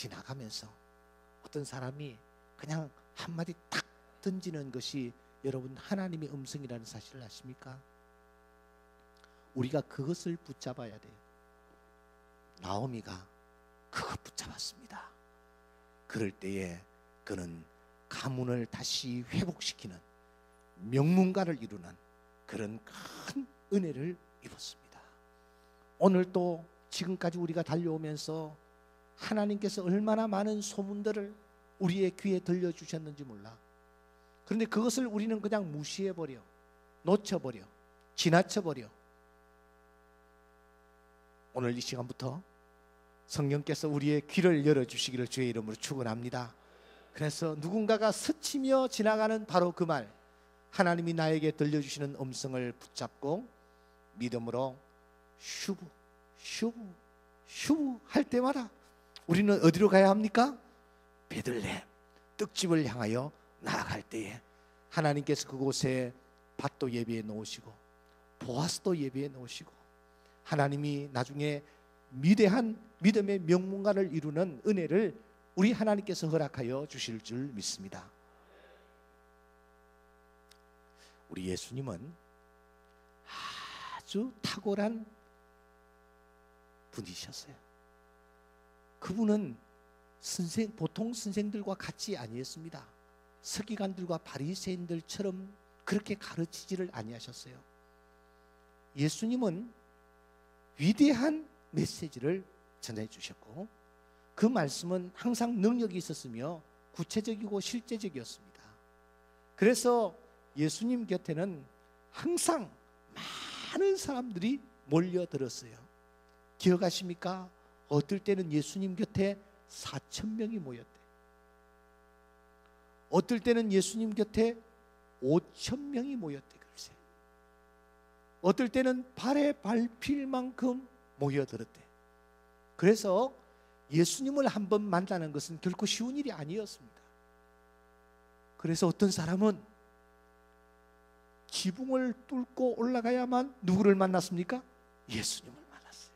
지나가면서 어떤 사람이 그냥 한마디 탁 던지는 것이 여러분 하나님의 음성이라는 사실을 아십니까? 우리가 그것을 붙잡아야 돼요. 나오미가 그거 붙잡았습니다. 그럴 때에 그는 가문을 다시 회복시키는 명문가를 이루는 그런 큰 은혜를 입었습니다. 오늘 또 지금까지 우리가 달려오면서 하나님께서 얼마나 많은 소문들을 우리의 귀에 들려주셨는지 몰라. 그런데 그것을 우리는 그냥 무시해버려, 놓쳐버려, 지나쳐버려. 오늘 이 시간부터 성령께서 우리의 귀를 열어주시기를 주의 이름으로 축원합니다. 그래서 누군가가 스치며 지나가는 바로 그 말, 하나님이 나에게 들려주시는 음성을 붙잡고 믿음으로 슈브 슈브 슈브 할 때마다 우리는 어디로 가야 합니까? 베들레헴 떡집을 향하여 나아갈 때에 하나님께서 그곳에 밭도 예비해 놓으시고 보아스도 예비해 놓으시고 하나님이 나중에 위대한 믿음의 명문가를 이루는 은혜를 우리 하나님께서 허락하여 주실 줄 믿습니다. 우리 예수님은 아주 탁월한 분이셨어요. 그분은 보통 선생들과 같이 아니었습니다. 서기관들과 바리새인들처럼 그렇게 가르치지를 아니하셨어요. 예수님은 위대한 메시지를 전해 주셨고 그 말씀은 항상 능력이 있었으며 구체적이고 실제적이었습니다. 그래서 예수님 곁에는 항상 많은 사람들이 몰려들었어요. 기억하십니까? 어떨 때는 예수님 곁에 4,000명이 모였대. 어떨 때는 예수님 곁에 5,000명이 모였대. 글쎄. 어떨 때는 발에 밟힐 만큼 모여들었대. 그래서 예수님을 한번 만나는 것은 결코 쉬운 일이 아니었습니다. 그래서 어떤 사람은 지붕을 뚫고 올라가야만 누구를 만났습니까? 예수님을 만났어요.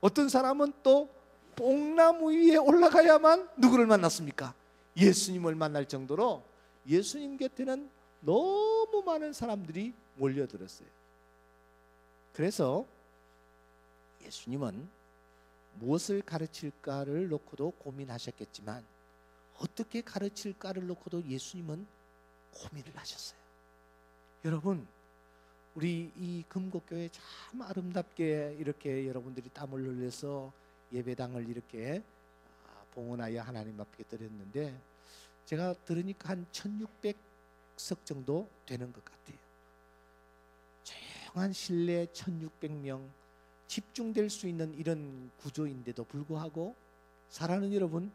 어떤 사람은 또 뽕나무 위에 올라가야만 누구를 만났습니까? 예수님을 만날 정도로 예수님 곁에는 너무 많은 사람들이 몰려들었어요. 그래서 예수님은 무엇을 가르칠까를 놓고도 고민하셨겠지만 어떻게 가르칠까를 놓고도 예수님은 고민을 하셨어요. 여러분, 우리 이 금곡교회 참 아름답게 이렇게 여러분들이 땀을 흘려서 예배당을 이렇게 봉헌하여 하나님 앞에 드렸는데 제가 들으니까 한 1600석 정도 되는 것 같아요. 조용한 실내 1600명 집중될 수 있는 이런 구조인데도 불구하고 사랑하는 여러분,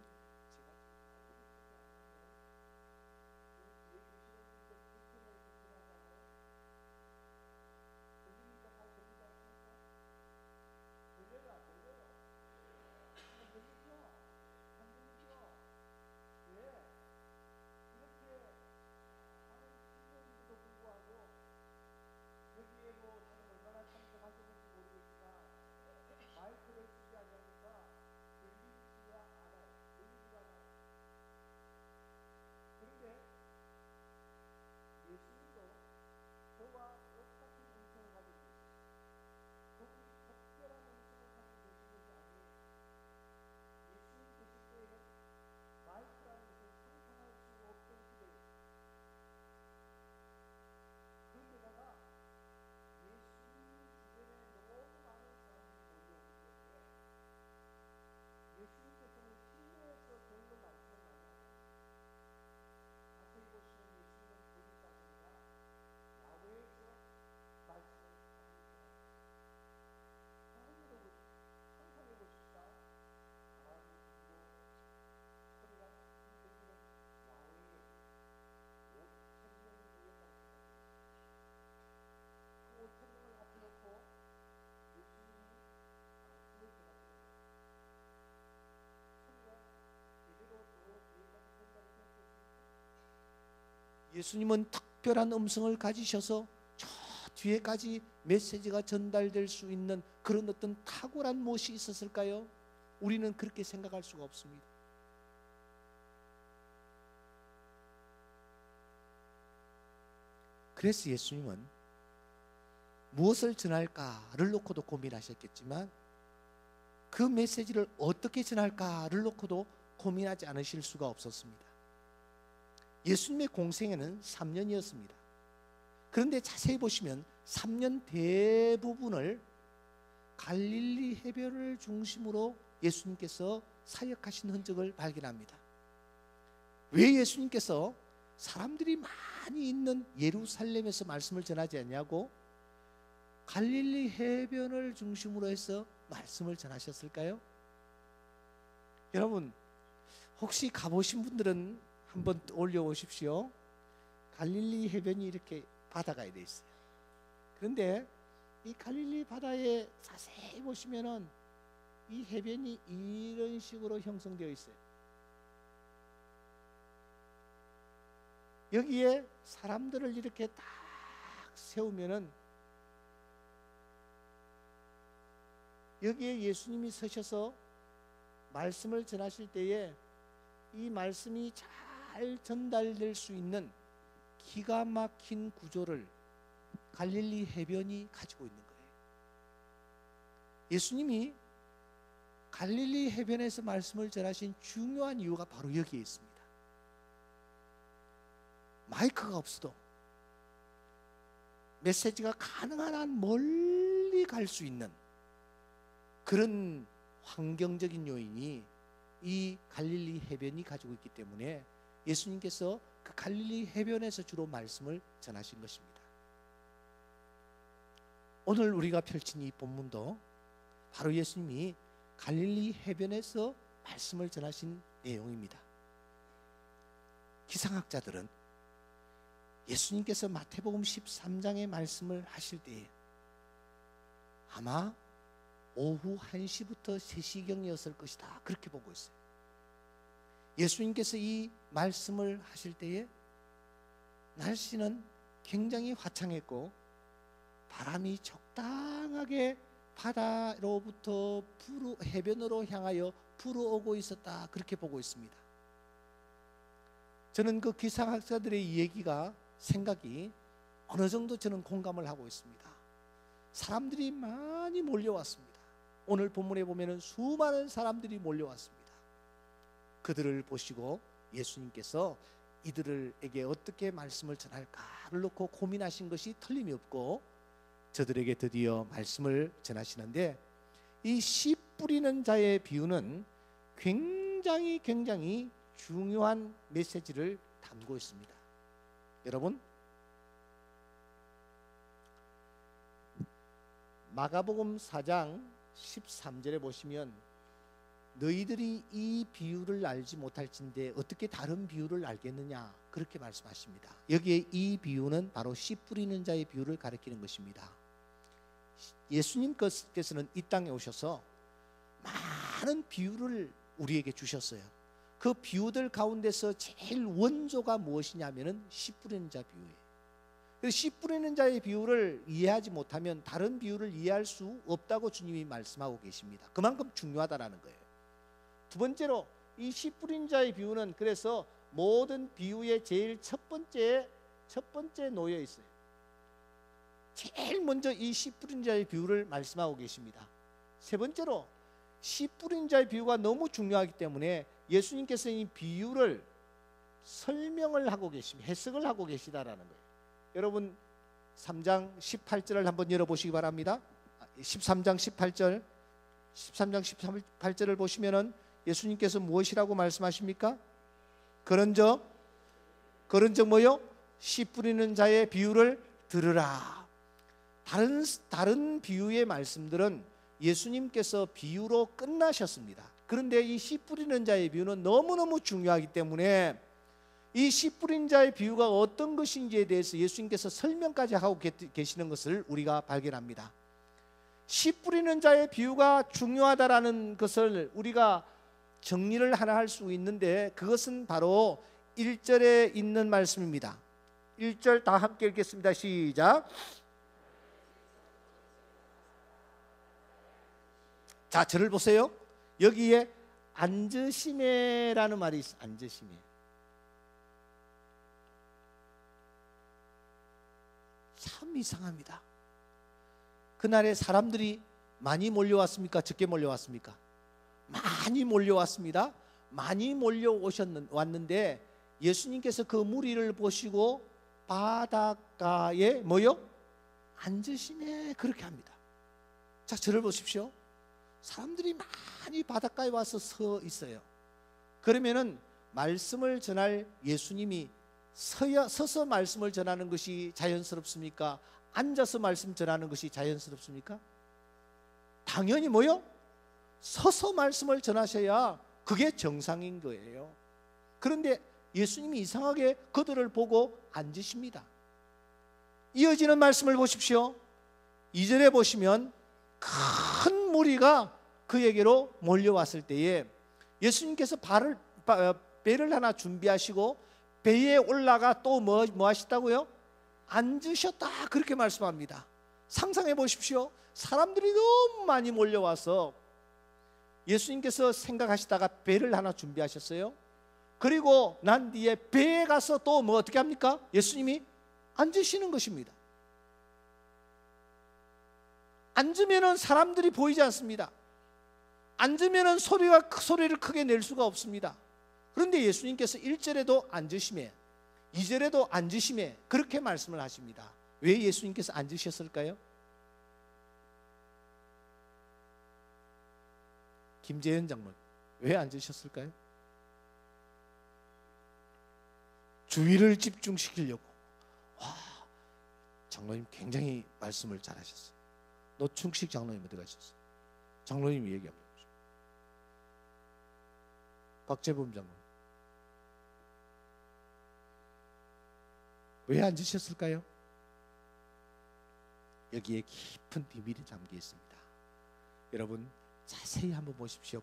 예수님은 특별한 음성을 가지셔서 저 뒤에까지 메시지가 전달될 수 있는 그런 어떤 탁월한 무엇이 있었을까요? 우리는 그렇게 생각할 수가 없습니다. 그래서 예수님은 무엇을 전할까를 놓고도 고민하셨겠지만 그 메시지를 어떻게 전할까를 놓고도 고민하지 않으실 수가 없었습니다. 예수님의 공생애는 3년이었습니다. 그런데 자세히 보시면 3년 대부분을 갈릴리 해변을 중심으로 예수님께서 사역하신 흔적을 발견합니다. 왜 예수님께서 사람들이 많이 있는 예루살렘에서 말씀을 전하지 않냐고 갈릴리 해변을 중심으로 해서 말씀을 전하셨을까요? 여러분 혹시 가보신 분들은 한번 올려오십시오. 갈릴리 해변이 이렇게 바다가 되어 있어요. 그런데 이 갈릴리 바다에 자세히 보시면은 이 해변이 이런 식으로 형성되어 있어요. 여기에 사람들을 이렇게 딱 세우면은 여기에 예수님이 서셔서 말씀을 전하실 때에 이 말씀이 잘 전달될 수 있는 기가 막힌 구조를 갈릴리 해변이 가지고 있는 거예요. 예수님이 갈릴리 해변에서 말씀을 전하신 중요한 이유가 바로 여기에 있습니다. 마이크가 없어도 메시지가 가능한 한 멀리 갈 수 있는 그런 환경적인 요인이 이 갈릴리 해변이 가지고 있기 때문에 예수님께서 그 갈릴리 해변에서 주로 말씀을 전하신 것입니다. 오늘 우리가 펼친 이 본문도 바로 예수님이 갈릴리 해변에서 말씀을 전하신 내용입니다. 기상학자들은 예수님께서 마태복음 13장의 말씀을 하실 때에 아마 오후 1시부터 3시경이었을 것이다 그렇게 보고 있어요. 예수님께서 이 말씀을 하실 때에 날씨는 굉장히 화창했고 바람이 적당하게 바다로부터 해변으로 향하여 불어오고 있었다 그렇게 보고 있습니다. 저는 그 기상학자들의 얘기가 생각이 어느 정도 저는 공감을 하고 있습니다. 사람들이 많이 몰려왔습니다. 오늘 본문에 보면은 수많은 사람들이 몰려왔습니다. 그들을 보시고 예수님께서 이들에게 어떻게 말씀을 전할까를 놓고 고민하신 것이 틀림이 없고 저들에게 드디어 말씀을 전하시는데 이 씨 뿌리는 자의 비유는 굉장히 중요한 메시지를 담고 있습니다. 여러분 마가복음 4장 13절에 보시면 너희들이 이 비유를 알지 못할진대 어떻게 다른 비유를 알겠느냐 그렇게 말씀하십니다. 여기에 이 비유는 바로 씨 뿌리는 자의 비유를 가리키는 것입니다. 예수님께서는 이 땅에 오셔서 많은 비유를 우리에게 주셨어요. 그 비유들 가운데서 제일 원조가 무엇이냐면은 씨 뿌리는 자 비유예요. 그래서 씨 뿌리는 자의 비유를 이해하지 못하면 다른 비유를 이해할 수 없다고 주님이 말씀하고 계십니다. 그만큼 중요하다라는 거예요. 두 번째로 이 씨 뿌린 자의 비유는 그래서 모든 비유의 제일 첫 번째 놓여 있어요. 제일 먼저 이 씨 뿌린 자의 비유를 말씀하고 계십니다. 세 번째로 씨 뿌린 자의 비유가 너무 중요하기 때문에 예수님께서 이 비유를 설명을 하고 계십니다. 해석을 하고 계시다라는 거예요. 여러분 3장 18절을 한번 열어보시기 바랍니다. 13장 18절 13장 18절을 보시면은 예수님께서 무엇이라고 말씀하십니까? 그런즉 뭐요? 씨 뿌리는 자의 비유를 들으라. 다른 비유의 말씀들은 예수님께서 비유로 끝나셨습니다. 그런데 이 씨 뿌리는 자의 비유는 너무너무 중요하기 때문에 이 씨 뿌린 자의 비유가 어떤 것인지에 대해서 예수님께서 설명까지 하고 계시는 것을 우리가 발견합니다. 씨 뿌리는 자의 비유가 중요하다라는 것을 우리가 정리를 하나 할 수 있는데 그것은 바로 1절에 있는 말씀입니다. 1절 다 함께 읽겠습니다. 시작. 자, 저를 보세요. 여기에 앉으시매라는 말이 있어. 앉으시매. 참 이상합니다. 그날에 사람들이 많이 몰려왔습니까? 적게 몰려왔습니까? 많이 몰려왔습니다. 많이 몰려왔는데 예수님께서 그 무리를 보시고 바닷가에 뭐요? 앉으시네, 그렇게 합니다. 자, 저를 보십시오. 사람들이 많이 바닷가에 와서 서 있어요. 그러면은 말씀을 전할 예수님이 서서 말씀을 전하는 것이 자연스럽습니까? 앉아서 말씀 전하는 것이 자연스럽습니까? 당연히 뭐요? 서서 말씀을 전하셔야 그게 정상인 거예요. 그런데 예수님이 이상하게 그들을 보고 앉으십니다. 이어지는 말씀을 보십시오. 2절에 보시면 큰 무리가 그에게로 몰려왔을 때에 예수님께서 배를 하나 준비하시고 배에 올라가 또 뭐 하시다고요? 앉으셨다, 그렇게 말씀합니다. 상상해 보십시오. 사람들이 너무 많이 몰려와서 예수님께서 생각하시다가 배를 하나 준비하셨어요. 그리고 난 뒤에 배에 가서 또 뭐 어떻게 합니까? 예수님이 앉으시는 것입니다. 앉으면은 사람들이 보이지 않습니다. 앉으면은 소리를 크게 낼 수가 없습니다. 그런데 예수님께서 1절에도 앉으시매, 2절에도 앉으시매, 그렇게 말씀을 하십니다. 왜 예수님께서 앉으셨을까요? 김재현 장로님, 왜 앉으셨을까요? 주의를 집중시키려고. 와, 장로님 굉장히 말씀을 잘하셨어요. 노충식 장로님 어디 가셨어요? 장로님이 얘기합니다. 박재범 장로님, 왜 앉으셨을까요? 여기에 깊은 비밀이 담겨 있습니다. 여러분 자세히 한번 보십시오.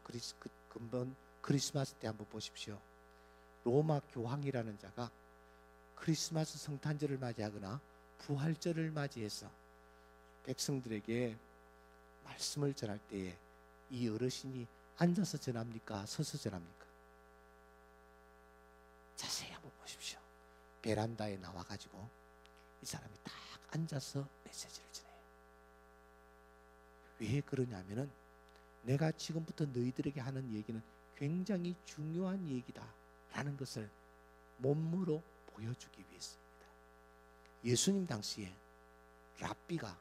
근본 크리스마스 때 한번 보십시오. 로마 교황이라는 자가 크리스마스 성탄절을 맞이하거나 부활절을 맞이해서 백성들에게 말씀을 전할 때에 이 어르신이 앉아서 전합니까? 서서 전합니까? 자세히 한번 보십시오. 베란다에 나와가지고 이 사람이 딱 앉아서 메시지를 전해요. 왜 그러냐면은 내가 지금부터 너희들에게 하는 얘기는 굉장히 중요한 얘기다 라는 것을 몸으로 보여주기 위해서입니다. 예수님 당시에 랍비가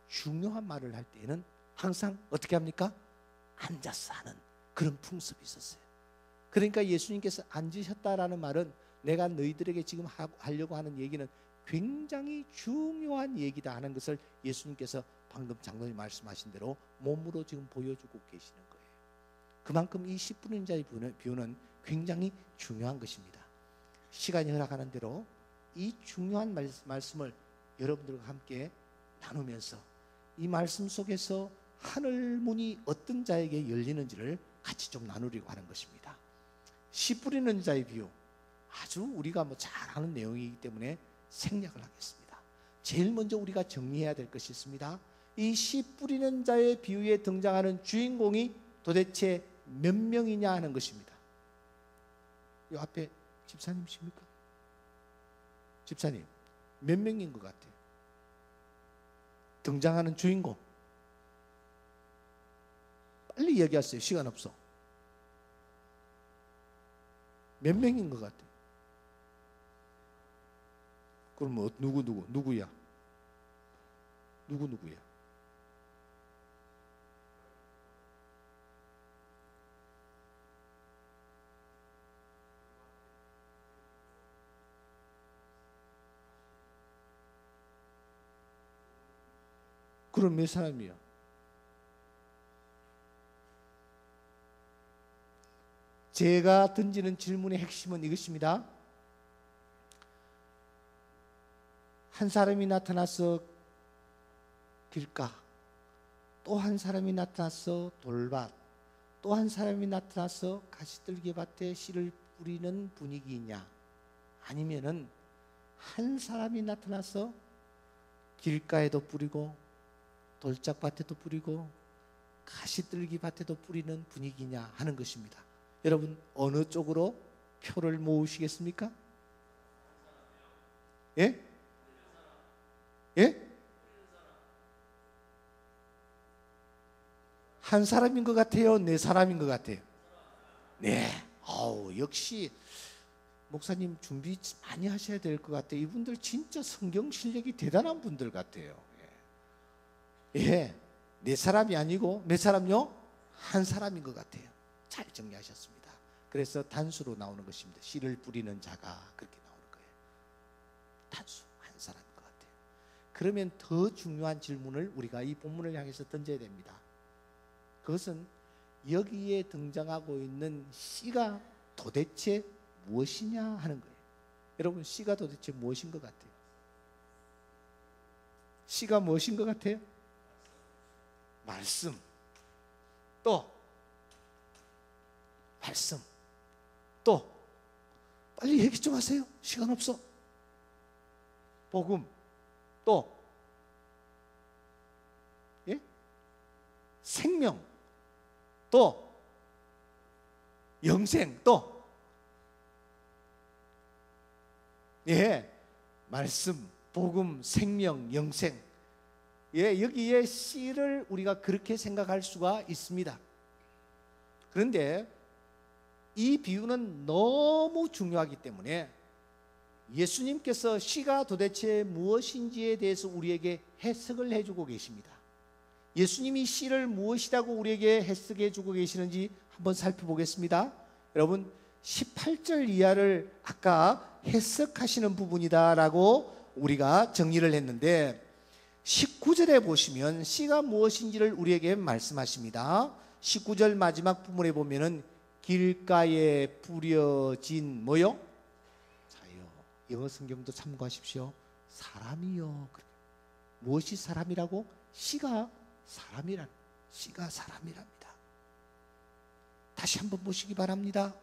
중요한 말을 할 때에는 항상 어떻게 합니까? 앉아서 하는 그런 풍습이 있었어요. 그러니까 예수님께서 앉으셨다라는 말은 내가 너희들에게 지금 하려고 하는 얘기는 굉장히 중요한 얘기다 하는 것을 예수님께서 방금 장로님 말씀하신 대로 몸으로 지금 보여주고 계시는 거예요. 그만큼 이 10분인 자의 비유는 굉장히 중요한 것입니다. 시간이 허락하는 대로 이 중요한 말씀을 여러분들과 함께 나누면서 이 말씀 속에서 하늘 문이 어떤 자에게 열리는지를 같이 좀 나누려고 하는 것입니다. 씨 뿌리는 자의 비유, 아주 우리가 잘 아는 내용이기 때문에 생략을 하겠습니다. 제일 먼저 우리가 정리해야 될 것이 있습니다. 이 씨 뿌리는 자의 비유에 등장하는 주인공이 도대체 몇 명이냐 하는 것입니다. 이 앞에 집사님이십니까? 집사님, 몇 명인 것 같아요? 등장하는 주인공 빨리 얘기하세요. 시간 없어. 몇 명인 것 같아요? 그럼 뭐 누구야? 누구야? 그럼 몇 사람이야? 제가 던지는 질문의 핵심은 이것입니다. 한 사람이 나타나서 길가, 또 한 사람이 나타나서 돌밭, 또 한 사람이 나타나서 가시떨기밭에 씨를 뿌리는 분위기이냐, 아니면은 한 사람이 나타나서 길가에도 뿌리고 돌짝밭에도 뿌리고 가시떨기 밭에도 뿌리는 분위기냐 하는 것입니다. 여러분 어느 쪽으로 표를 모으시겠습니까? 예? 예? 한 사람인 것 같아요? 네 사람인 것 같아요? 네. 역시 목사님 준비 많이 하셔야 될 것 같아요. 이분들 진짜 성경 실력이 대단한 분들 같아요. 예. 네 사람이 아니고 몇 사람요? 한 사람인 것 같아요. 잘 정리하셨습니다. 그래서 단수로 나오는 것입니다. 씨를 뿌리는 자가 그렇게 나오는 거예요. 단수, 한 사람인 것 같아요. 그러면 더 중요한 질문을 우리가 이 본문을 향해서 던져야 됩니다. 그것은 여기에 등장하고 있는 씨가 도대체 무엇이냐 하는 거예요. 여러분 씨가 도대체 무엇인 것 같아요? 씨가 무엇인 것 같아요? 말씀. 또 말씀. 또 빨리 얘기 좀 하세요. 시간 없어. 복음. 또 예? 생명. 또 영생. 또 예, 말씀, 복음, 생명, 영생. 예, 여기에 씨를 우리가 그렇게 생각할 수가 있습니다. 그런데 이 비유는 너무 중요하기 때문에 예수님께서 씨가 도대체 무엇인지에 대해서 우리에게 해석을 해주고 계십니다. 예수님이 씨를 무엇이라고 우리에게 해석해 주고 계시는지 한번 살펴보겠습니다. 여러분 18절 이하를 아까 해석하시는 부분이다라고 우리가 정리를 했는데 19절에 보시면 씨가 무엇인지를 우리에게 말씀하십니다. 19절 마지막 부분에 보면은 길가에 뿌려진 뭐요? 자요. 영어 성경도 참고하십시오. 사람이요. 무엇이 사람이라고? 씨가 사람이랍니다. 다시 한번 보시기 바랍니다.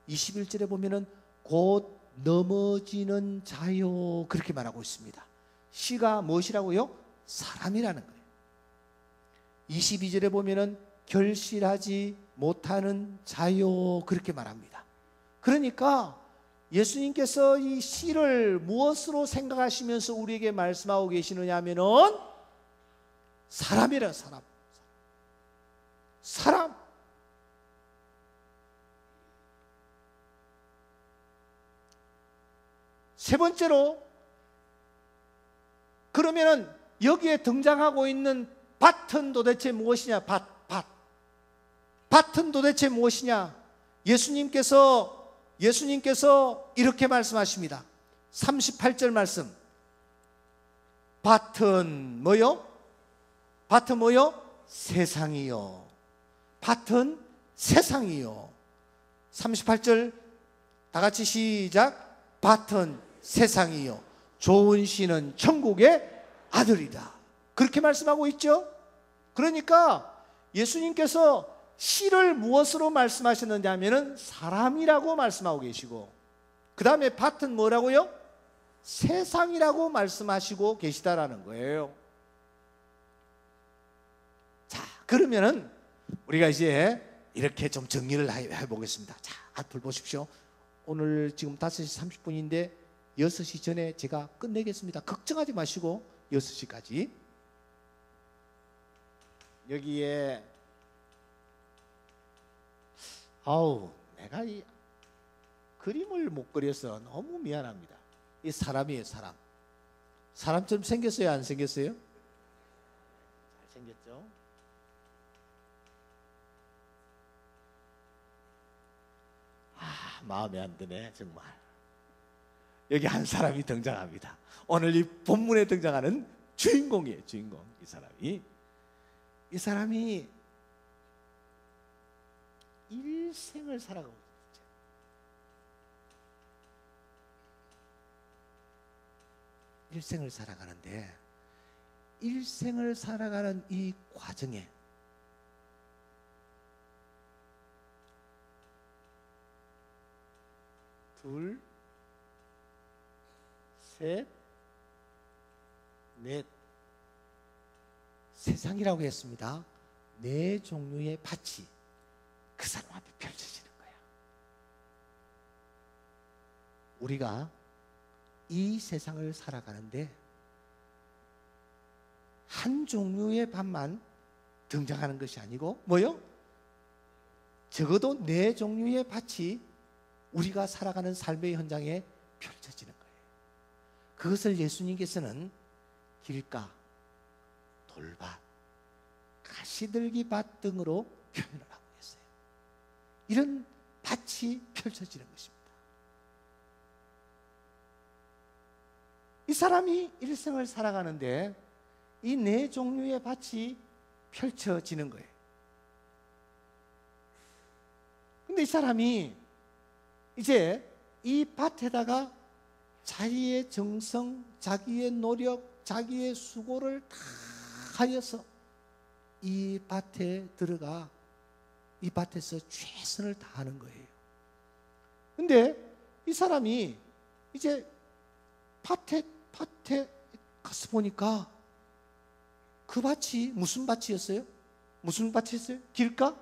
21절에 보면은 곧 넘어지는 자요 그렇게 말하고 있습니다. 씨가 무엇이라고요? 사람이라는 거예요. 22절에 보면은 결실하지 못하는 자요 그렇게 말합니다. 그러니까 예수님께서 이 씨를 무엇으로 생각하시면서 우리에게 말씀하고 계시느냐 하면은 사람이라. 사람. 세 번째로 그러면은 여기에 등장하고 있는 밭은 도대체 무엇이냐? 밭은 도대체 무엇이냐? 예수님께서 이렇게 말씀하십니다. 38절 말씀. 밭은 뭐요? 밭은 뭐요? 세상이요. 밭은 세상이요. 38절 다 같이 시작. 밭은 세상이요. 좋은 씨는 천국의 아들이다. 그렇게 말씀하고 있죠. 그러니까 예수님께서 씨를 무엇으로 말씀하셨느냐 하면은 사람이라고 말씀하고 계시고, 그 다음에 밭은 뭐라고요? 세상이라고 말씀하시고 계시다라는 거예요. 자, 그러면은 우리가 이제 이렇게 좀 정리를 해보겠습니다. 자, 앞을 보십시오. 오늘 지금 5시 30분인데 6시 전에 제가 끝내겠습니다. 걱정하지 마시고 6시까지. 여기에 내가 이 그림을 못 그려서 너무 미안합니다. 이 사람이에요, 사람. 사람처럼 생겼어요, 안 생겼어요? 잘생겼죠? 마음에 안 드네, 정말. 여기 한 사람이 등장합니다. 오늘 이 본문에 등장하는 주인공이에요, 주인공. 이 사람이 일생을 살아가고 있어요. 일생을 살아가는데, 일생을 살아가는 이 과정에 둘, 셋, 넷, 세상이라고 했습니다. 네 종류의 밭이 그 사람 앞에 펼쳐지는 거야. 우리가 이 세상을 살아가는데 한 종류의 밭만 등장하는 것이 아니고 뭐요? 적어도 네 종류의 밭이 우리가 살아가는 삶의 현장에 펼쳐지는 거예요. 그것을 예수님께서는 길가, 돌밭, 가시들기밭 등으로 표현을 하고 계세요. 이런 밭이 펼쳐지는 것입니다. 이 사람이 일생을 살아가는데 이 네 종류의 밭이 펼쳐지는 거예요. 근데 이 사람이 이제 이 밭에다가 자기의 정성, 자기의 노력, 자기의 수고를 다 하여서 이 밭에 들어가 이 밭에서 최선을 다하는 거예요. 근데 이 사람이 이제 밭에 가서 보니까 그 밭이 무슨 밭이었어요? 무슨 밭이었어요? 길가?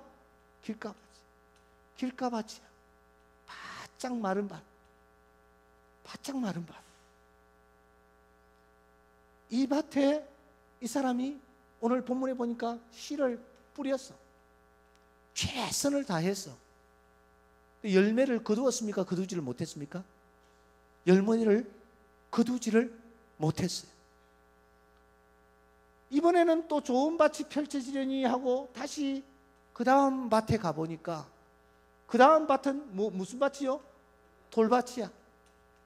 길가밭이야. 바짝 마른 밭. 바짝 마른 밭. 이 밭에 이 사람이 오늘 본문에 보니까 씨를 뿌렸어. 최선을 다했어. 열매를 거두었습니까? 거두지를 못했습니까? 열매를 거두지를 못했어요. 이번에는 또 좋은 밭이 펼쳐지려니 하고 다시 그 다음 밭에 가보니까 그 다음 밭은 무슨 밭이요? 돌밭이야.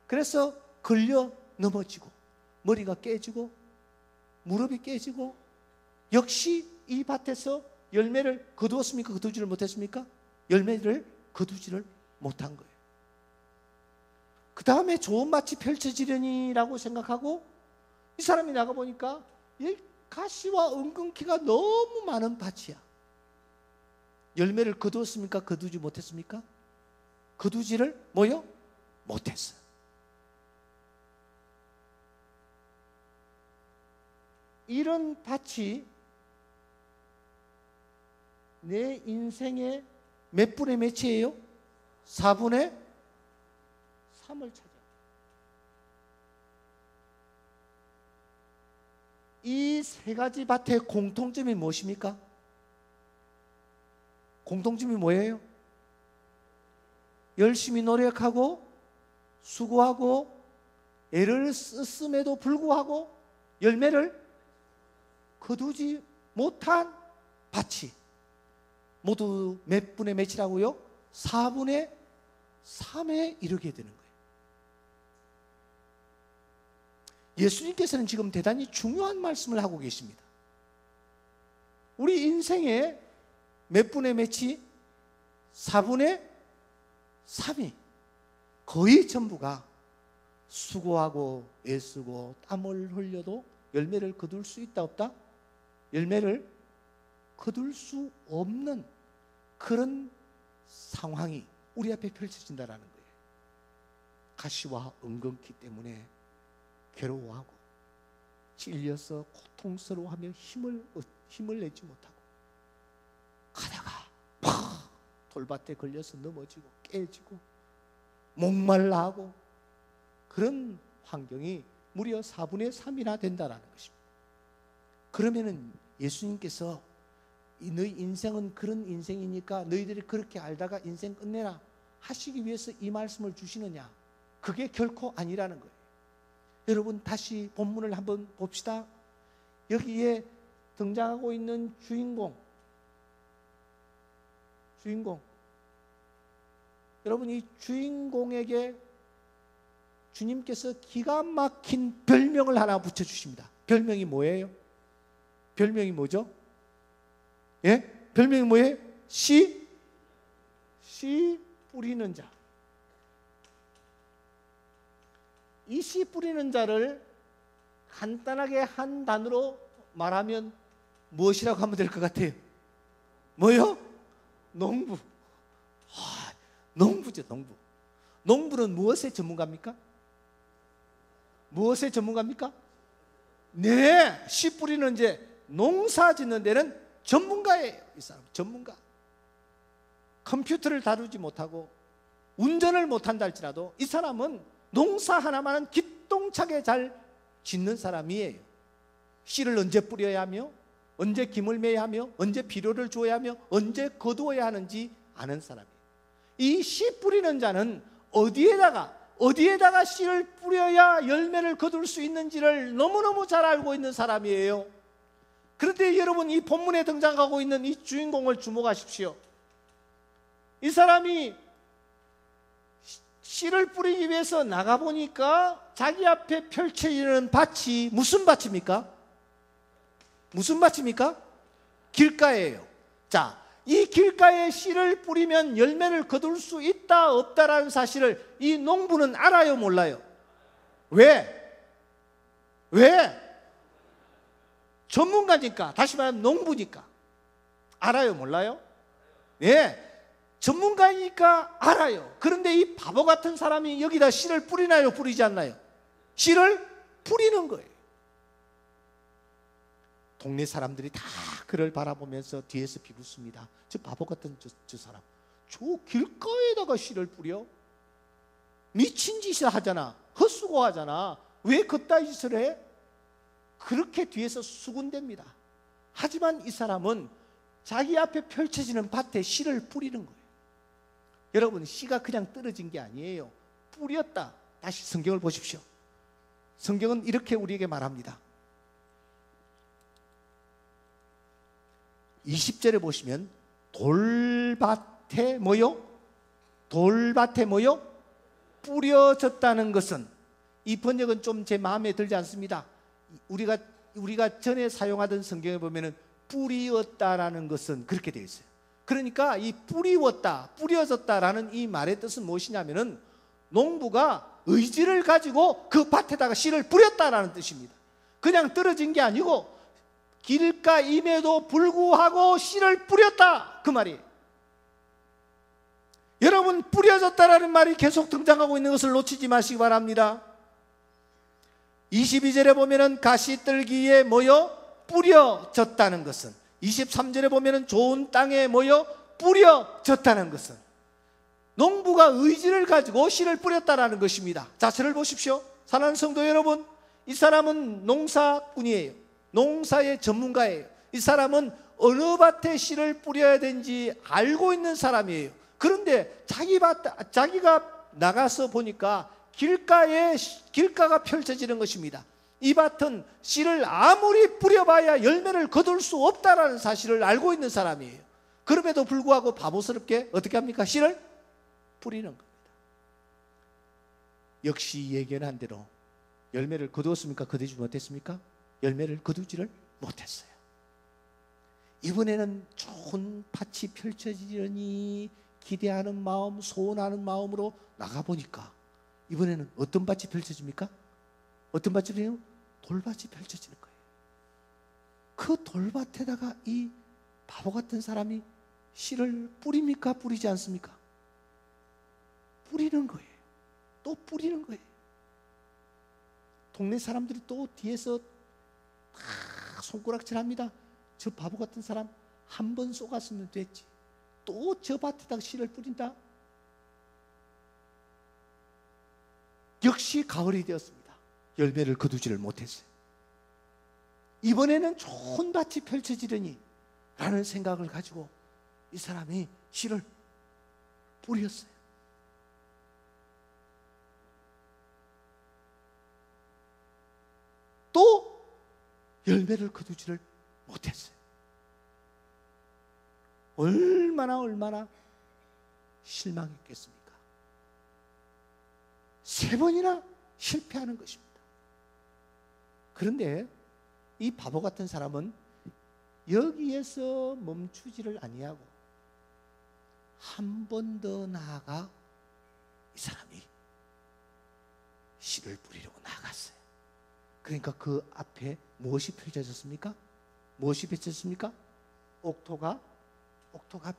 그래서 걸려 넘어지고 머리가 깨지고 무릎이 깨지고 역시 이 밭에서 열매를 거두었습니까? 거두지를 못했습니까? 열매를 거두지를 못한 거예요. 그 다음에 좋은 밭이 펼쳐지려니라고 생각하고 이 사람이 나가보니까 가시와 은근키가 너무 많은 밭이야. 열매를 거두었습니까? 거두지 못했습니까? 거두지를 뭐요? 못했어. 이런 밭이 내 인생의 몇 분의 몇이에요? 4분의 3을 찾아. 이 세 가지 밭의 공통점이 무엇입니까? 공통점이 뭐예요? 열심히 노력하고 수고하고 애를 썼음에도 불구하고 열매를 거두지 못한 밭이 모두 몇 분의 몇이라고요? 4분의 3에 이르게 되는 거예요. 예수님께서는 지금 대단히 중요한 말씀을 하고 계십니다. 우리 인생의 몇 분의 몇이? 4분의 3이 거의 전부가 수고하고 애쓰고 땀을 흘려도 열매를 거둘 수 있다 없다? 열매를 거둘 수 없는 그런 상황이 우리 앞에 펼쳐진다는 거예요. 가시와 은근키 때문에 괴로워하고 찔려서 고통스러워하며 힘을 내지 못하고 가다가 팍 돌밭에 걸려서 넘어지고 깨지고 목말라 하고 그런 환경이 무려 4분의 3이나 된다는 것입니다. 그러면은 예수님께서 너희 인생은 그런 인생이니까 너희들이 그렇게 알다가 인생 끝내라 하시기 위해서 이 말씀을 주시느냐? 그게 결코 아니라는 거예요. 여러분 다시 본문을 한번 봅시다. 여기에 등장하고 있는 주인공 여러분 이 주인공에게 주님께서 기가 막힌 별명을 하나 붙여주십니다. 별명이 뭐예요? 별명이 뭐죠? 예? 별명이 뭐예요? 씨 뿌리는 자. 이 씨 뿌리는 자를 간단하게 한 단어로 말하면 무엇이라고 하면 될 것 같아요? 뭐요? 농부. 농부죠, 농부. 농부는 무엇의 전문가입니까? 무엇의 전문가입니까? 네, 씨 뿌리는 이제 농사 짓는 데는 전문가예요. 이 사람 전문가. 컴퓨터를 다루지 못하고 운전을 못한다 할지라도 이 사람은 농사 하나만은 기똥차게 잘 짓는 사람이에요. 씨를 언제 뿌려야 하며, 언제 김을 매야 하며, 언제 비료를 줘야 하며, 언제 거두어야 하는지 아는 사람이에요. 이 씨 뿌리는 자는 어디에다가 씨를 뿌려야 열매를 거둘 수 있는지를 너무너무 잘 알고 있는 사람이에요. 그런데 여러분, 이 본문에 등장하고 있는 이 주인공을 주목하십시오. 이 사람이 씨를 뿌리기 위해서 나가보니까 자기 앞에 펼쳐지는 밭이 무슨 밭입니까? 무슨 밭입니까? 길가예요. 자, 이 길가에 씨를 뿌리면 열매를 거둘 수 있다 없다라는 사실을 이 농부는 알아요, 몰라요? 왜? 전문가니까. 다시 말하면 농부니까. 알아요, 몰라요? 예. 전문가이니까 알아요. 그런데 이 바보 같은 사람이 여기다 씨를 뿌리나요, 뿌리지 않나요? 씨를 뿌리는 거예요. 동네 사람들이 다 그를 바라보면서 뒤에서 비웃습니다. 저 바보 같은 저 사람, 저 길가에다가 씨를 뿌려? 미친 짓을 하잖아. 헛수고하잖아. 왜 그따위 짓을 해? 그렇게 뒤에서 수군댑니다. 하지만 이 사람은 자기 앞에 펼쳐지는 밭에 씨를 뿌리는 거예요. 여러분, 씨가 그냥 떨어진 게 아니에요. 뿌렸다. 다시 성경을 보십시오. 성경은 이렇게 우리에게 말합니다. 20절에 보시면 돌밭에 뭐요? 돌밭에 뭐요? 뿌려졌다는 것은, 이 번역은 좀 제 마음에 들지 않습니다. 우리가 전에 사용하던 성경에 보면은 뿌리었다라는 것은 그렇게 되어 있어요. 그러니까 이 뿌리웠다, 뿌려졌다라는 이 말의 뜻은 무엇이냐면은 농부가 의지를 가지고 그 밭에다가 씨를 뿌렸다라는 뜻입니다. 그냥 떨어진 게 아니고 길가임에도 불구하고 씨를 뿌렸다, 그 말이에요. 여러분, 뿌려졌다라는 말이 계속 등장하고 있는 것을 놓치지 마시기 바랍니다. 22절에 보면은 가시떨기에 모여 뿌려졌다는 것은, 23절에 보면은 좋은 땅에 모여 뿌려졌다는 것은 농부가 의지를 가지고 씨를 뿌렸다라는 것입니다. 자, 저를 보십시오. 사랑하는 성도 여러분, 이 사람은 농사꾼이에요. 농사의 전문가예요. 이 사람은 어느 밭에 씨를 뿌려야 되는지 알고 있는 사람이에요. 그런데 자기가 나가서 보니까 길가가 펼쳐지는 것입니다. 이 밭은 씨를 아무리 뿌려봐야 열매를 거둘 수 없다라는 사실을 알고 있는 사람이에요. 그럼에도 불구하고 바보스럽게 어떻게 합니까? 씨를 뿌리는 겁니다. 역시 예견한 대로 열매를 거두었습니까? 거두지 못했습니까? 열매를 거두지를 못했어요. 이번에는 좋은 밭이 펼쳐지려니 기대하는 마음, 소원하는 마음으로 나가보니까 이번에는 어떤 밭이 펼쳐집니까? 어떤 밭이래요? 돌밭이 펼쳐지는 거예요. 그 돌밭에다가 이 바보 같은 사람이 씨를 뿌립니까? 뿌리지 않습니까? 뿌리는 거예요. 또 뿌리는 거예요. 동네 사람들이 또 뒤에서 다 손가락질합니다. 저 바보 같은 사람 한 번 쏘갔으면 됐지, 또 저 밭에다가 씨를 뿌린다. 역시 가을이 되었습니다. 열매를 거두지를 못했어요. 이번에는 좋은 밭이 펼쳐지려니 라는 생각을 가지고 이 사람이 씨를 뿌렸어요. 또 열매를 거두지를 못했어요. 얼마나 실망했겠습니까? 3번이나 실패하는 것입니다. 그런데 이 바보 같은 사람은 여기에서 멈추지를 아니하고 한 번 더 나아가 이 사람이 씨를 뿌리려고 나갔어요. 그러니까 그 앞에 무엇이 펼쳐졌습니까? 무엇이 펼쳐졌습니까? 옥토가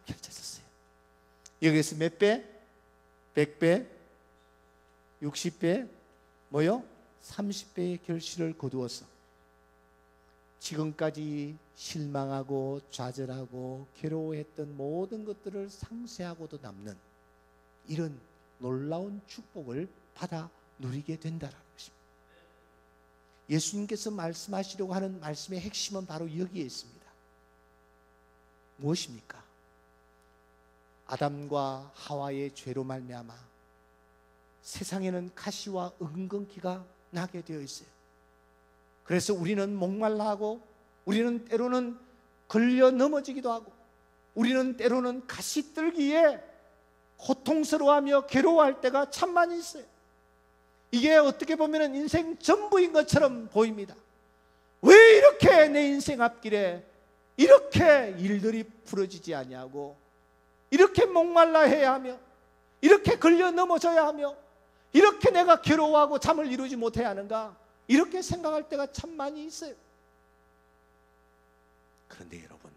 펼쳐졌어요. 여기에서 몇 배? 100배? 60배? 뭐요? 30배의 결실을 거두어서 지금까지 실망하고 좌절하고 괴로워했던 모든 것들을 상쇄하고도 남는 이런 놀라운 축복을 받아 누리게 된다는 것입니다. 예수님께서 말씀하시려고 하는 말씀의 핵심은 바로 여기에 있습니다. 무엇입니까? 아담과 하와의 죄로 말미암아 세상에는 가시와 은근기가 나게 되어 있어요. 그래서 우리는 목말라 하고, 우리는 때로는 걸려 넘어지기도 하고, 우리는 때로는 가시떨기에 고통스러워하며 괴로워할 때가 참 많이 있어요. 이게 어떻게 보면 인생 전부인 것처럼 보입니다. 왜 이렇게 내 인생 앞길에 이렇게 일들이 풀어지지 아니하고, 이렇게 목말라 해야 하며, 이렇게 걸려 넘어져야 하며, 이렇게 내가 괴로워하고 잠을 이루지 못해야 하는가, 이렇게 생각할 때가 참 많이 있어요. 그런데 여러분,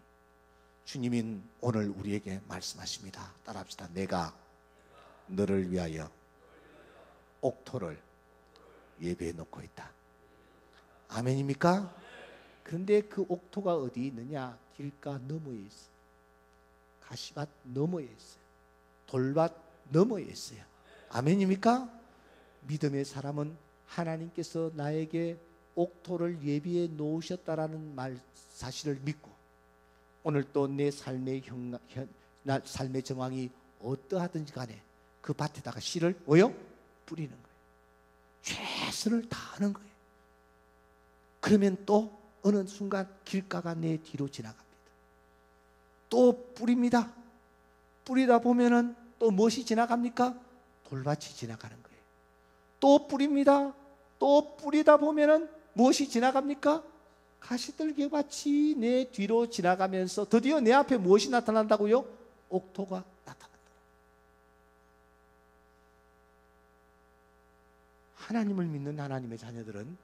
주님은 오늘 우리에게 말씀하십니다. 따라합시다. 내가 너를 위하여 옥토를 예배해 놓고 있다. 아멘입니까? 그런데 그 옥토가 어디 있느냐? 길가 너머에 있어요. 가시밭 너머에 있어요. 돌밭 너머에 있어요. 아멘입니까? 믿음의 사람은 하나님께서 나에게 옥토를 예비해 놓으셨다라는 사실을 믿고, 오늘 또 내 삶의 정황이 어떠하든지 간에 그 밭에다가 씨를 뿌리는 거예요. 최선을 다하는 거예요. 그러면 또 어느 순간 길가가 내 뒤로 지나갑니다. 또 뿌립니다. 뿌리다 보면은 또 무엇이 지나갑니까? 돌밭이 지나가는 거예요. 또 뿌립니다. 또 뿌리다 보면은 무엇이 지나갑니까? 가시떨기밭이 내 뒤로 지나가면서 드디어 내 앞에 무엇이 나타난다고요? 옥토가 나타난다. 하나님을 믿는 하나님의 자녀들은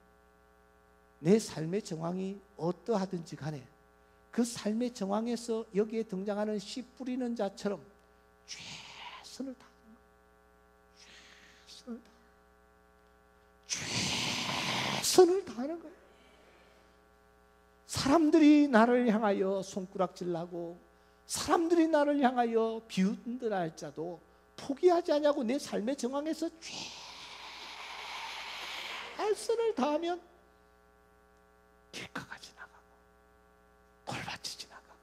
내 삶의 정황이 어떠하든지 간에 그 삶의 정황에서 여기에 등장하는 씨 뿌리는 자처럼 최선을 다하는 거예요. 최선을 다하는 거예요. 사람들이 나를 향하여 손가락질하고, 사람들이 나를 향하여 비웃는다 할지라도 포기하지 않냐고 내 삶의 정황에서 최선을 다하면 길가가 지나가고, 돌밭이 지나가고,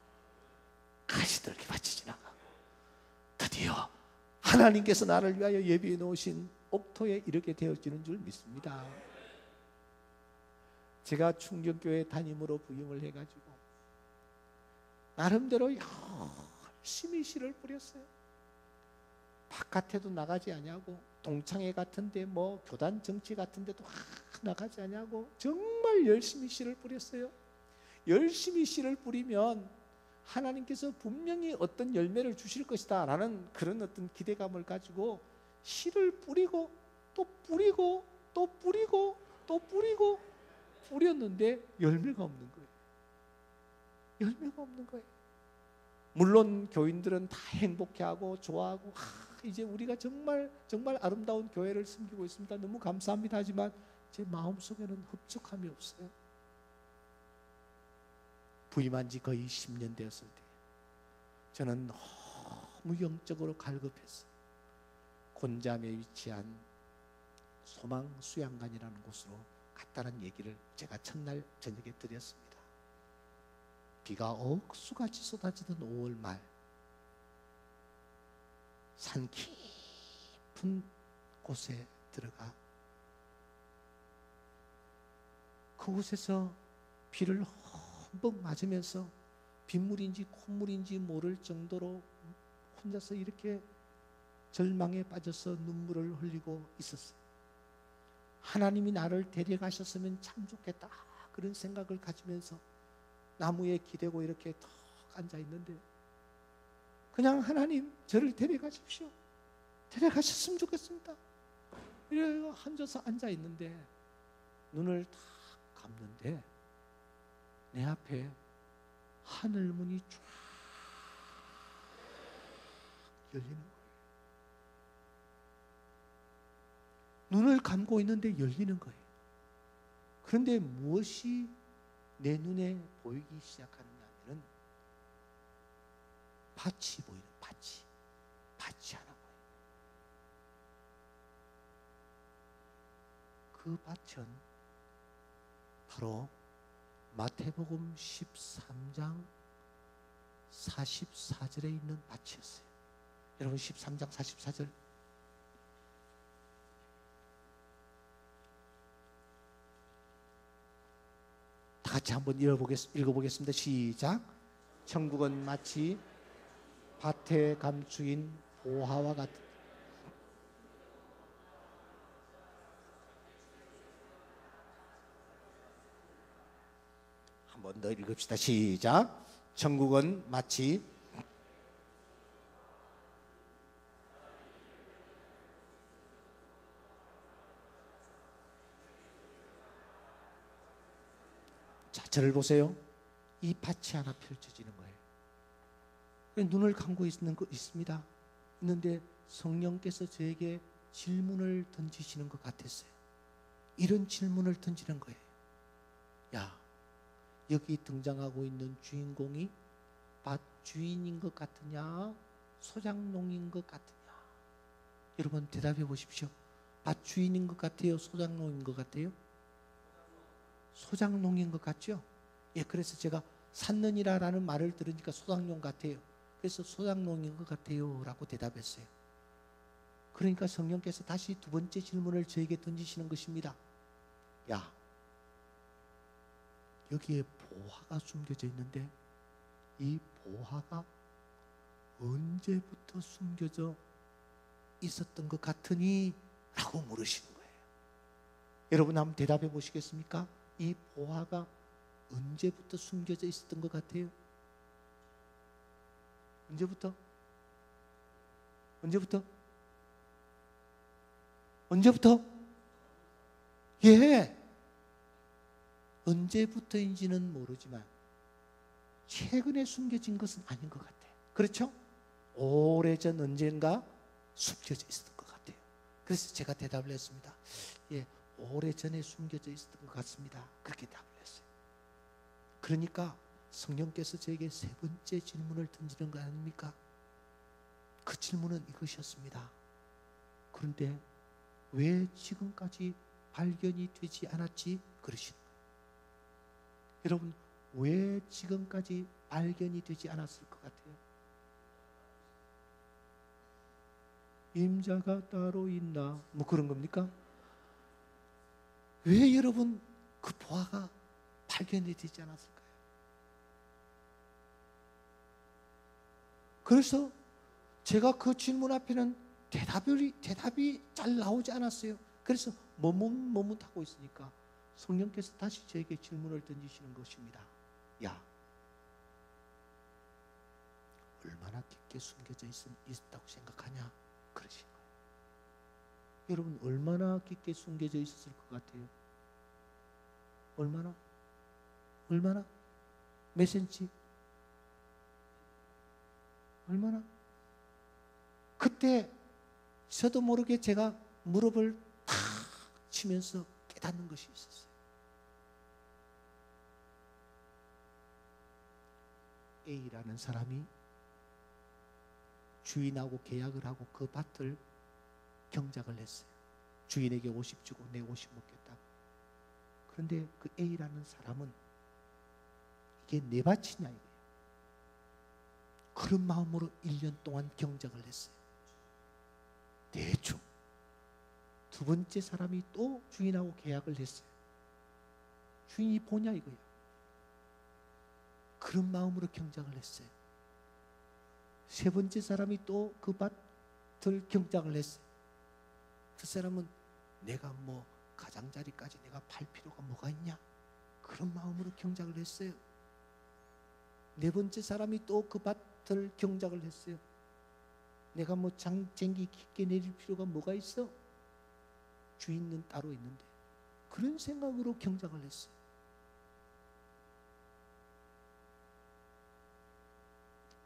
가시떨기밭이 지나가고, 드디어 하나님께서 나를 위하여 예비해 놓으신 옥토에 이르게 되어지는 줄 믿습니다. 제가 충격교회 담임으로 부임을 해가지고 나름대로 열심히 씨를 뿌렸어요. 바깥에도 나가지 않냐고, 동창회 같은데 뭐 교단 정치 같은데도 나가지 않냐고 정말 열심히 씨를 뿌렸어요. 열심히 씨를 뿌리면 하나님께서 분명히 어떤 열매를 주실 것이다 라는 그런 어떤 기대감을 가지고 씨를 뿌리고 또 뿌리고 또 뿌리고 또 뿌리고 뿌렸는데 열매가 없는 거예요. 열매가 없는 거예요. 물론 교인들은 다 행복해하고 좋아하고, 이제 우리가 정말 아름다운 교회를 섬기고 있습니다. 너무 감사합니다. 하지만 제 마음속에는 흡족함이 없어요. 부임한 지 거의 10년 되었을 때 저는 너무 영적으로 갈급했어요. 곤잠에 위치한 소망 수양관이라는 곳으로 갔다는 얘기를 제가 첫날 저녁에 드렸습니다. 비가 억수같이 쏟아지던 5월 말, 산 깊은 곳에 들어가 그곳에서 비를 흠뻑 맞으면서 빗물인지 콧물인지 모를 정도로 혼자서 이렇게 절망에 빠져서 눈물을 흘리고 있었어요. 하나님이 나를 데려가셨으면 참 좋겠다, 그런 생각을 가지면서 나무에 기대고 이렇게 턱 앉아 있는데, 그냥 하나님 저를 데려가십시오, 데려가셨으면 좋겠습니다, 이래 앉아서 앉아 있는데 눈을 탁 감는데 내 앞에 하늘 문이 쫙 열리는 거예요. 눈을 감고 있는데 열리는 거예요. 그런데 무엇이 내 눈에 보이기 시작하느냐면은 밭이 보이는, 밭이 하나 보여요. 그 밭은 바로 마태복음 13장 44절에 있는 밭이었어요. 여러분 13장 44절 다 같이 한번 읽어보겠습니다. 시작. 천국은 마치 밭에 감추인 보화와 같은, 한 번 더 읽읍시다. 시작. 천국은 마치 자, 저를 보세요. 이 밭이 하나 펼쳐지는 거예요. 눈을 감고 있는 거 있습니다. 있는데 성령께서 저에게 질문을 던지시는 것 같았어요. 이런 질문을 던지는 거예요. 야, 여기 등장하고 있는 주인공이 밭 주인인 것 같으냐, 소작농인 것 같으냐? 여러분 대답해 보십시오. 밭 주인인 것 같아요? 소작농인 것 같아요? 소작농인 것 같죠? 예, 그래서 제가 샀느니라라는 말을 들으니까 소작농 같아요. 그래서 소작농인 것 같아요 라고 대답했어요. 그러니까 성령께서 다시 두 번째 질문을 저에게 던지시는 것입니다. 야, 여기에 보화가 숨겨져 있는데 이 보화가 언제부터 숨겨져 있었던 것 같으니? 라고 물으시는 거예요. 여러분 한번 대답해 보시겠습니까? 이 보화가 언제부터 숨겨져 있었던 것 같아요? 언제부터? 언제부터? 언제부터? 예. 언제부터인지는 모르지만 최근에 숨겨진 것은 아닌 것 같아요. 그렇죠? 오래전 언젠가 숨겨져 있었던 것 같아요. 그래서 제가 대답을 했습니다. 예, 오래전에 숨겨져 있었던 것 같습니다. 그렇게 답을 했어요. 그러니까 성령께서 저에게 세 번째 질문을 던지는 거 아닙니까? 그 질문은 이것이었습니다. 그런데 왜 지금까지 발견이 되지 않았지? 그러시는 거예요. 여러분, 왜 지금까지 발견이 되지 않았을 것 같아요? 임자가 따로 있나? 뭐 그런 겁니까? 왜 여러분 그 보화가 발견이 되지 않았을까요? 그래서 제가 그 질문 앞에는 대답이 잘 나오지 않았어요. 그래서 머뭇머뭇하고 있으니까 성령께서 다시 저에게 질문을 던지시는 것입니다. 야, 얼마나 깊게 숨겨져 있었다고 생각하냐? 그러신 거예요. 여러분 얼마나 깊게 숨겨져 있었을 것 같아요? 얼마나? 몇 센치? 얼마나? 그때 저도 모르게 제가 무릎을 탁 치면서 깨닫는 것이 있었어요. A라는 사람이 주인하고 계약을 하고 그 밭을 경작을 했어요. 주인에게 50 주고 내 50 먹겠다고. 그런데 그 A라는 사람은 이게 내 밭이냐 이거예요. 그런 마음으로 1년 동안 경작을 했어요. 대충. 두 번째 사람이 또 주인하고 계약을 했어요. 주인이 보냐 이거예요. 그런 마음으로 경작을 했어요. 세 번째 사람이 또 그 밭을 경작을 했어요. 그 사람은 내가 뭐 가장자리까지 내가 팔 필요가 뭐가 있냐? 그런 마음으로 경작을 했어요. 네 번째 사람이 또 그 밭을 경작을 했어요. 내가 뭐 장쟁기 깊게 내릴 필요가 뭐가 있어? 주인은 따로 있는데. 그런 생각으로 경작을 했어요.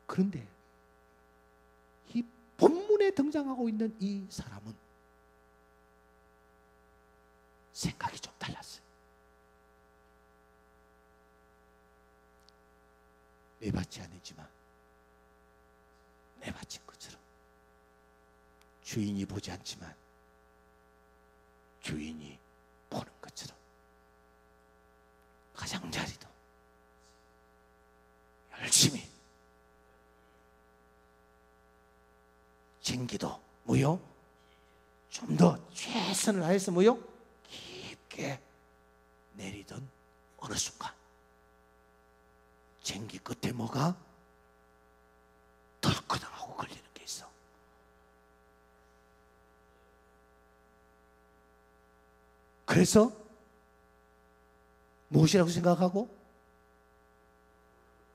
그런데 이 본문에 등장하고 있는 이 사람은 생각이 좀 달랐어요. 내받지 않았지만 내받친 것처럼, 주인이 보지 않지만 주인이 보는 것처럼 가장자리도 열심히, 쟁기도 뭐요? 좀 더 최선을 다해서 뭐요? 깊게 내리던 어느 순간 쟁기 끝에 뭐가 덜커덩하고 걸리는 게 있어. 그래서 무엇이라고 생각하고?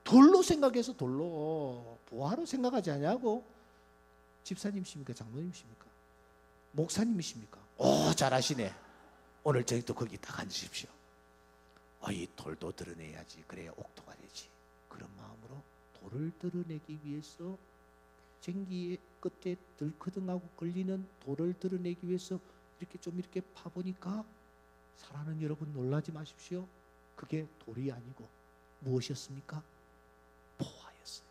돌로 생각해서, 돌로, 보화로 생각하지 않냐고. 집사님이십니까? 장로님이십니까? 목사님이십니까? 오, 잘하시네. 오늘 저녁도 거기 딱 앉으십시오. 이 돌도 드러내야지, 그래야 옥토가 되지. 그런 마음으로 돌을 드러내기 위해서, 쟁기의 끝에 들커덩하고 걸리는 돌을 드러내기 위해서 이렇게 좀 이렇게 파보니까, 사랑하는 여러분, 놀라지 마십시오. 그게 돌이 아니고 무엇이었습니까? 보화였어요.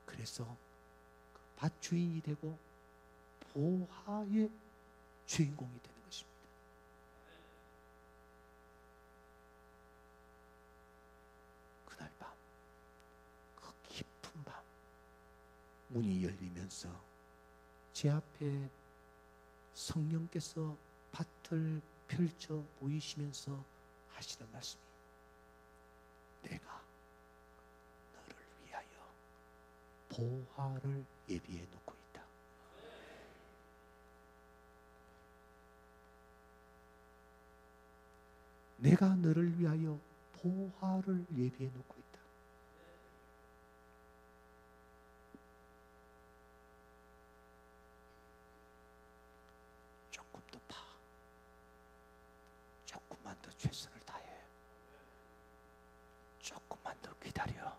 그래서 그 밭 주인이 되고 보화의 주인공이 되는 것입니다. 그날 밤, 그 깊은 밤, 문이 열리면서 제 앞에 성령께서 밭을 펼쳐 보이시면서 하시는 말씀이, 내가 너를 위하여 보화를 예비해 놓고 있다. 내가 너를 위하여 보화를 예비해 놓고 있다. 조금 더 봐. 조금만 더 최선을 다해. 조금만 더 기다려.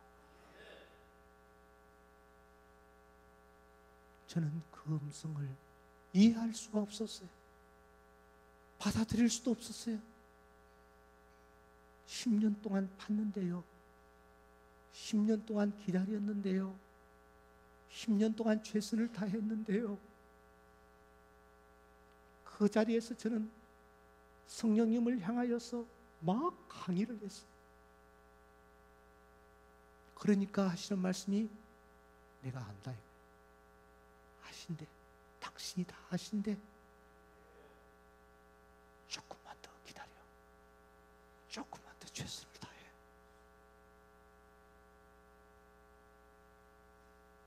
저는 그 음성을 이해할 수가 없었어요. 받아들일 수도 없었어요. 10년 동안 봤는데요. 10년 동안 기다렸는데요. 10년 동안 최선을 다했는데요. 그 자리에서 저는 성령님을 향하여서 막 항의를 했어요. 그러니까 하시는 말씀이, 내가 안다. 하신대. 당신이 다 하신대. 조금만 더 기다려. 조금만 더 최선을 다해.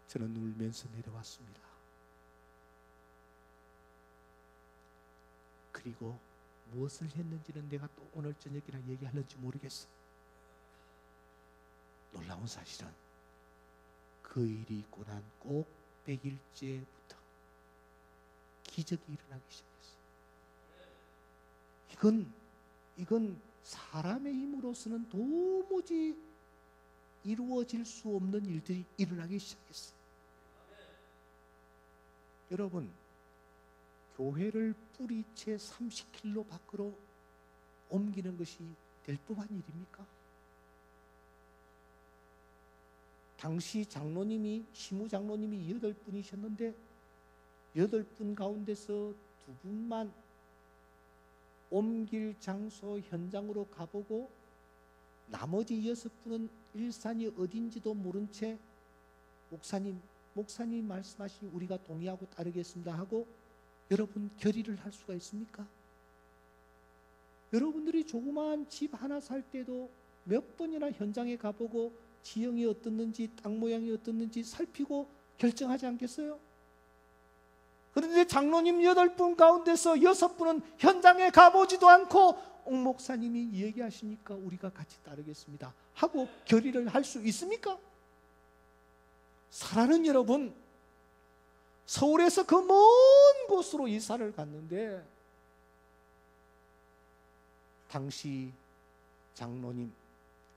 저는 울면서 내려왔습니다. 그리고 무엇을 했는지는 내가 또 오늘 저녁이나 얘기하는지 모르겠어. 놀라운 사실은 그 일이 있고 난 꼭 100일째부터 기적이 일어나기 시작했어요. 이건 사람의 힘으로서는 도무지 이루어질 수 없는 일들이 일어나기 시작했어요. 여러분, 교회를 뿌리채 30km 밖으로 옮기는 것이 될 법한 일입니까? 당시 장로님이, 시무장로님이 8분이셨는데 8분 가운데서 2분만 옮길 장소 현장으로 가보고 나머지 6분은 일산이 어딘지도 모른 채 목사님 말씀하신 우리가 동의하고 따르겠습니다 하고 여러분 결의를 할 수가 있습니까? 여러분들이 조그마한 집 하나 살 때도 몇 번이나 현장에 가보고 지형이 어떻는지 땅 모양이 어떻는지 살피고 결정하지 않겠어요? 그런데 장로님 8분 가운데서 6분은 현장에 가보지도 않고 옥 목사님이 얘기하시니까 우리가 같이 따르겠습니다 하고 결의를 할 수 있습니까? 사랑하는 여러분, 서울에서 그 먼 곳으로 이사를 갔는데 당시 장로님,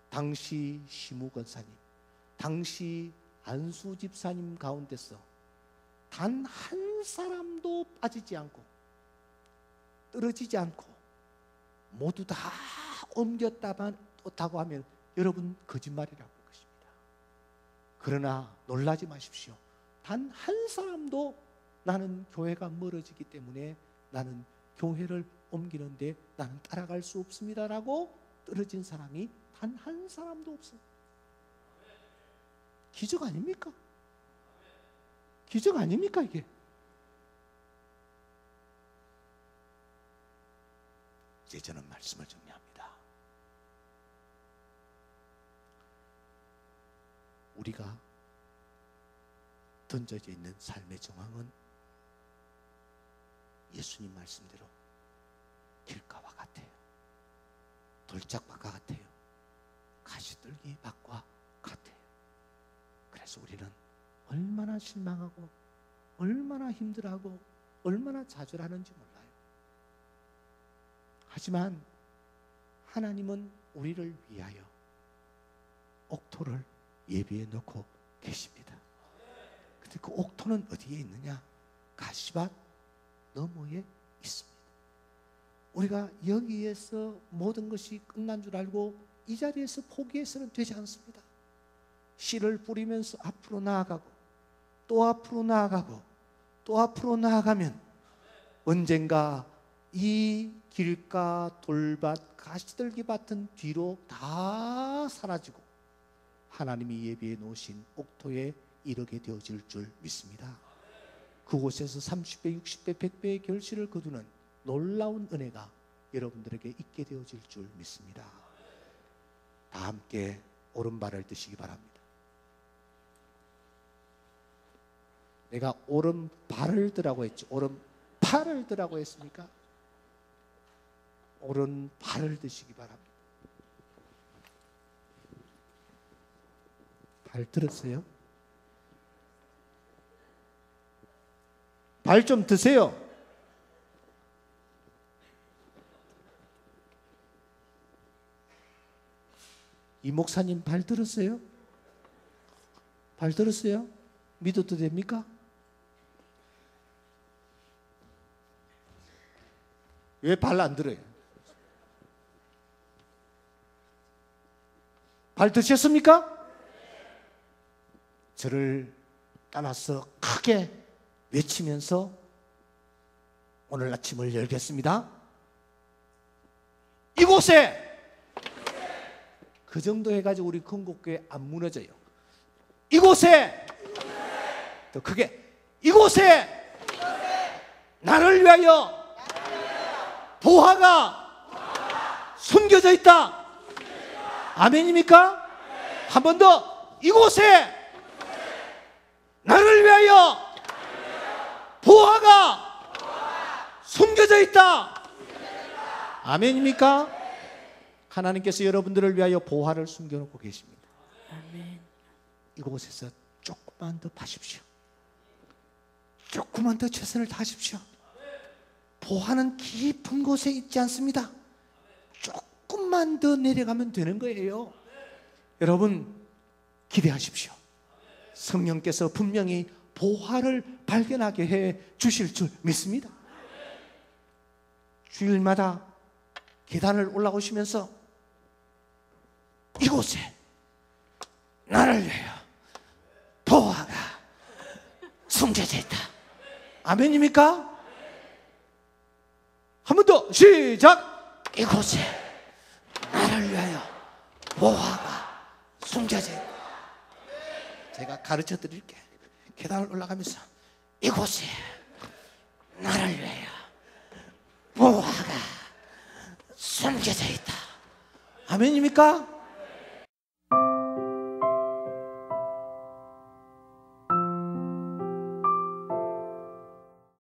당시 시무권사님, 당시 안수 집사님 가운데서 단 한 사람도 빠지지 않고 떨어지지 않고 모두 다 옮겼다고 하면 여러분 거짓말이라고 할 것입니다. 그러나 놀라지 마십시오. 단 한 사람도 나는 교회가 멀어지기 때문에 나는 교회를 옮기는데 나는 따라갈 수 없습니다라고 떨어진 사람이 단 한 사람도 없어요. 기적 아닙니까? 기적 아닙니까 이게? 이제 저는 말씀을 정리합니다. 우리가 던져져 있는 삶의 정황은 예수님 말씀대로 길가와 같아요. 돌짝밭과 같아요. 가시떨기 밭과 같아요. 그래서 우리는 얼마나 실망하고 얼마나 힘들어하고 얼마나 좌절하는지 몰라요. 하지만 하나님은 우리를 위하여 옥토를 예비해 놓고 계십니다. 근데 그 옥토는 어디에 있느냐? 가시밭 너머에 있습니다. 우리가 여기에서 모든 것이 끝난 줄 알고 이 자리에서 포기해서는 되지 않습니다. 씨를 뿌리면서 앞으로 나아가고 또 앞으로 나아가고 또 앞으로 나아가면 언젠가 이 길가 돌밭 가시떨기 밭은 뒤로 다 사라지고 하나님이 예비해 놓으신 옥토에 이르게 되어질 줄 믿습니다. 그곳에서 30배, 60배, 100배의 결실을 거두는 놀라운 은혜가 여러분들에게 있게 되어질 줄 믿습니다. 다 함께 오른발을 드시기 바랍니다. 내가 오른발을 드라고 했죠. 오른팔을 드라고 했습니까? 오른발을 드시기 바랍니다. 발 들었어요? 발 좀 드세요. 이 목사님 발 들었어요? 발 들었어요? 믿어도 됩니까? 왜 발 안 들어요? 발 드셨습니까? 저를 따라서 크게 외치면서 오늘 아침을 열겠습니다. 이곳에 그 정도 해가지고 우리 건국교회 안 무너져요. 이곳에 더 크게 이곳에 나를 위하여 보화가 숨겨져 있다. 아멘입니까? 한 번 더 이곳에 나를 위하여 보화가 숨겨져 있다. 아멘입니까? 하나님께서 여러분들을 위하여 보화를 숨겨놓고 계십니다. 아멘. 이곳에서 조금만 더 파십시오. 조금만 더 최선을 다하십시오. 보화는 깊은 곳에 있지 않습니다. 조금만 더 내려가면 되는 거예요. 여러분 기대하십시오. 성령께서 분명히 보화를 발견하게 해 주실 줄 믿습니다. 주일마다 계단을 올라오시면서 이곳에 나를 위하여 보화가 숨겨져 있다. 아멘입니까? 한 번 더 시작. 이곳에 나를 위하여 보화가 숨겨져 있다. 제가 가르쳐 드릴게. 계단을 올라가면서 이곳에 나를 위하여 보화가 숨겨져 있다. 아멘입니까?